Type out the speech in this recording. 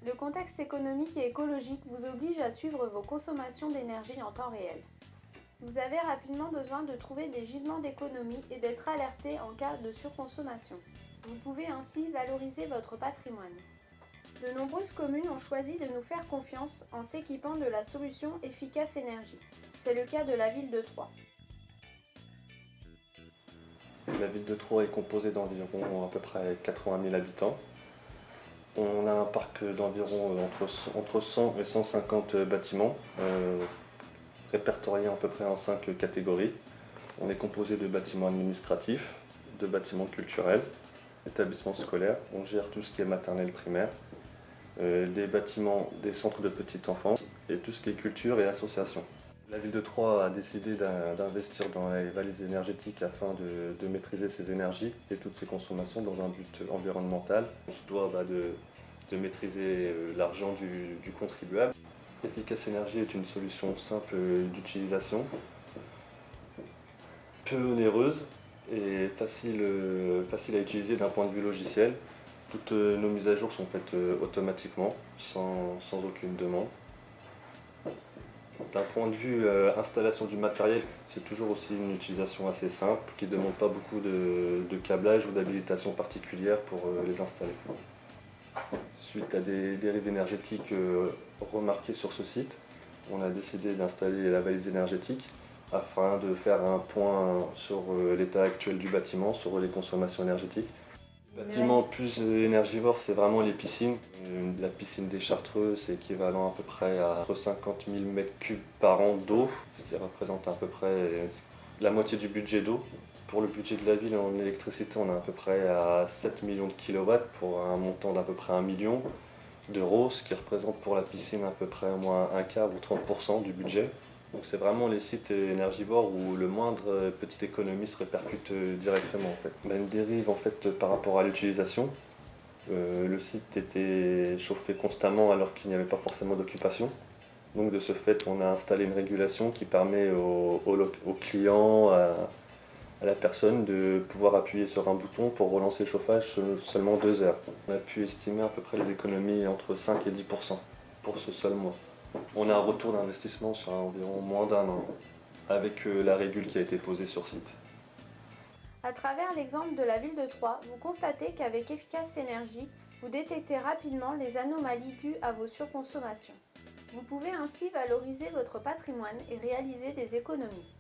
Le contexte économique et écologique vous oblige à suivre vos consommations d'énergie en temps réel. Vous avez rapidement besoin de trouver des gisements d'économie et d'être alerté en cas de surconsommation. Vous pouvez ainsi valoriser votre patrimoine. De nombreuses communes ont choisi de nous faire confiance en s'équipant de la solution Efficace Énergie. C'est le cas de la ville de Troyes. La ville de Troyes est composée d'environ à peu près 80 000 habitants. On a un parc d'environ entre 100 et 150 bâtiments, répertoriés à peu près en 5 catégories. On est composé de bâtiments administratifs, de bâtiments culturels, établissements scolaires. On gère tout ce qui est maternelle primaire, des bâtiments, des centres de petite enfance et tout ce qui est culture et association. La ville de Troyes a décidé d'investir dans les valises énergétiques afin de maîtriser ses énergies et toutes ses consommations dans un but environnemental. On se doit de maîtriser l'argent du contribuable. Efficace Énergie est une solution simple d'utilisation, peu onéreuse et facile à utiliser d'un point de vue logiciel. Toutes nos mises à jour sont faites automatiquement, sans aucune demande. D'un point de vue installation du matériel, c'est toujours aussi une utilisation assez simple qui ne demande pas beaucoup de câblage ou d'habilitation particulière pour les installer. Suite à des dérives énergétiques remarquées sur ce site, on a décidé d'installer la valise énergétique afin de faire un point sur l'état actuel du bâtiment, sur les consommations énergétiques. Le bâtiment plus énergivore, c'est vraiment les piscines. La piscine des Chartreux, c'est équivalent à peu près à 50 000 m3 par an d'eau, ce qui représente à peu près la moitié du budget d'eau. Pour le budget de la ville en électricité, on est à peu près à 7 millions de kilowatts pour un montant d'à peu près 1 million d'euros, ce qui représente pour la piscine à peu près au moins un quart ou 30% du budget. Donc c'est vraiment les sites énergivores où le moindre petite économie se répercute directement en fait. On a une dérive en fait par rapport à l'utilisation. Le site était chauffé constamment alors qu'il n'y avait pas forcément d'occupation. Donc de ce fait, on a installé une régulation qui permet aux clients, à la personne de pouvoir appuyer sur un bouton pour relancer le chauffage seulement 2 heures. On a pu estimer à peu près les économies entre 5 et 10% pour ce seul mois. On a un retour d'investissement sur environ moins d'1 an avec la régule qui a été posée sur site. À travers l'exemple de la ville de Troyes, vous constatez qu'avec Efficace Énergie, vous détectez rapidement les anomalies dues à vos surconsommations. Vous pouvez ainsi valoriser votre patrimoine et réaliser des économies.